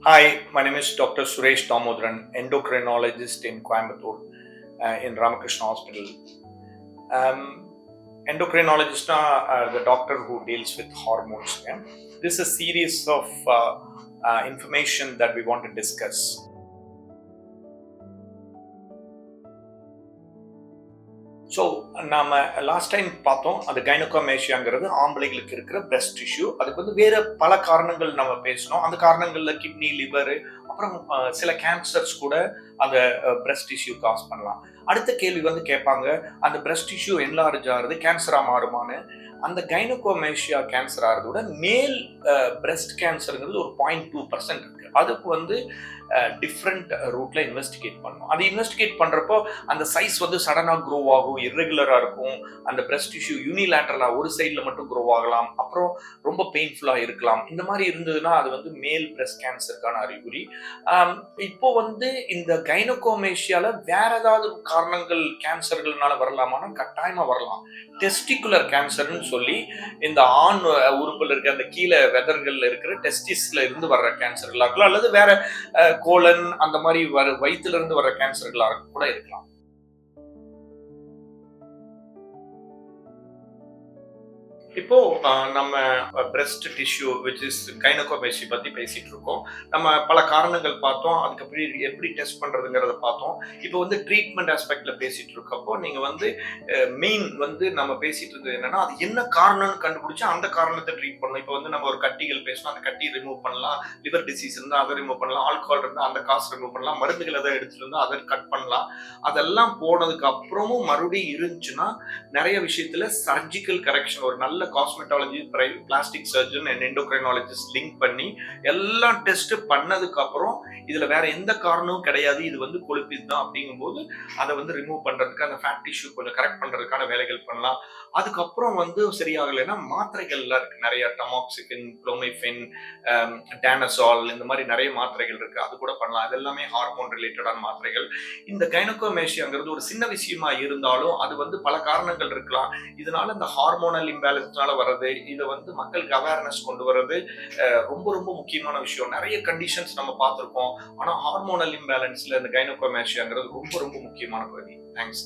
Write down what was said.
Hi, my name is Dr. Suresh Damodharan, endocrinologist in Coimbatore in Ramakrishna Hospital. Endocrinologist the doctor who deals with hormones. Yeah? This is a series of information that we want to discuss. So நம்ம last time பார்த்தோம் அந்த கைனோகோமேஷியாங்கிறது ஆம்பளைகளுக்கு இருக்கிற breast tissue. அதுக்கு வந்து வேற பல காரணங்கள் நம்ம பேசணும். அந்த காரணங்கள்ல கிட்னி, லிவர், அப்புறம் சில கேன்சர்ஸ் கூட அந்த பிரெஸ்ட் டிஷ்யூ காஸ் பண்ணலாம். அடுத்த கேள்வி வந்து கேட்பாங்க, அந்த பிரெஸ்ட் டிஷ்யூ என்லார்ஜ் ஆகுது கேன்சரா மாறுமான்னு. அந்த கைனோகோமேஷியா கேன்சர் ஆகிறதோட மேல் பிரெஸ்ட் கேன்சருங்கிறது ஒரு 0.2% இருக்கு. அதுக்கு வந்து டிஃப்ரெண்ட் ரூட்ல இன்வெஸ்டிகேட் பண்ணணும். அது இன்வெஸ்டிகேட் பண்றப்போ அந்த சைஸ் வந்து சடனா க்ரோ ஆகும், இர்ரெகுலரா இருக்கும். அந்த பிரெஸ்ட் டிஷ்யூ யூனிலேட்டரலா ஒரு சைட்ல மட்டும் க்ரோ ஆகலாம், அப்புறம் ரொம்ப பெயின்ஃபுல்லா இருக்கலாம். இந்த மாதிரி இருந்ததுன்னா அது வந்து மேல் பிரெஸ்ட் கேன்சருக்கான அறிகுறி. இப்போ வந்து இந்த கைனோகோமேஷியால வேற ஏதாவது காரணங்கள் கேன்சர்கள்னால வரலாமான்னா கட்டாயமா வரலாம். டெஸ்டிகுலர் கேன்சர்னு சொல்லி இந்த ஆண் உறுப்புல இருக்க அந்த கீழே வெதர்கள்ல இருக்கிற டெஸ்டிஸ்ல இருந்து வர்ற கேன்சர்களா இருக்கலாம், அல்லது வேற கோலன் அந்த மாதிரி வயிற்றுல இருந்து வர கேன்சர்களா கூட இருக்கலாம். இப்போ நம்ம பிரெஸ்ட் டிஷ்யூ விச் இஸ் கைனோகோமேஷி பத்தி பேசிட்டு இருக்கோம். நம்ம பல காரணங்கள் பார்த்தோம், அதுக்கப்புறம் எப்படி டெஸ்ட் பண்றதுங்கிறத பார்த்தோம். இப்போ வந்து ட்ரீட்மெண்ட் ஆஸ்பெக்ட்ல பேசிட்டு இருக்கப்போ நீங்க வந்து மெயின் வந்து நம்ம பேசிட்டு இருந்தது என்னன்னா, அது என்ன காரணம்னு கண்டுபிடிச்சு அந்த காரணத்தை ட்ரீட் பண்ணணும். இப்போ வந்து நம்ம ஒரு கட்டிகள் பேசணும், அந்த கட்டி ரிமூவ் பண்ணலாம். லிவர் டிசீஸ் இருந்தா அதை ரிமூவ் பண்ணலாம். ஆல்கஹால் இருந்தா அந்த காசு ரிமூவ் பண்ணலாம். மருந்துகள் எதாவது எடுத்துட்டு இருந்தா அதை கட் பண்ணலாம். அதெல்லாம் போனதுக்கு அப்புறமும் மறுபடியும் இருந்துச்சுன்னா நிறைய விஷயத்துல சர்ஜிக்கல் கரெக்ஷன், ஒரு நல்ல cosmetology, plastic surgeon and endocrinologist link பண்ணி எல்லா டெஸ்ட் பண்ணதுக்கு அப்புறம் இதுல வேற எந்த காரணமும் கிடையாது, இது வந்து கொழுப்பு தான் அப்படிங்கும்போது அதை வந்து ரிமூவ் பண்றதுக்கு, அந்த ஃபேட் டிஷ்யூ கொஞ்சம் கரெக்ட் பண்றதுக்கான வேலைகள் பண்ணலாம். அதுக்கப்புறம் வந்து சரியாகலைன்னா மாத்திரைகள்லாம் இருக்கு நிறைய, டமாக்சிபின், குளோமிஃபின், டேனசால், இந்த மாதிரி நிறைய மாத்திரைகள் இருக்கு, அது கூட பண்ணலாம். அது எல்லாமே ஹார்மோன் ரிலேட்டடான மாத்திரைகள். இந்த கைனோகோமேஷியாங்கிறது ஒரு சின்ன விஷயமா இருந்தாலும் அது வந்து பல காரணங்கள் இருக்கலாம். இதனால இந்த ஹார்மோனல் இம்பேலன்ஸ்னால வர்றது, இதை வந்து மக்களுக்கு அவேர்னஸ் கொண்டு வர்றது ரொம்ப ரொம்ப முக்கியமான விஷயம். நிறைய கண்டிஷன்ஸ் நம்ம பார்த்திருக்கோம், ஆனா ஹார்மோனல் இம்பேலன்ஸ்ல இந்த கைனோகோமேஷியாங்கிறது ரொம்ப ரொம்ப முக்கியமான பகுதி. தேங்க்ஸ்.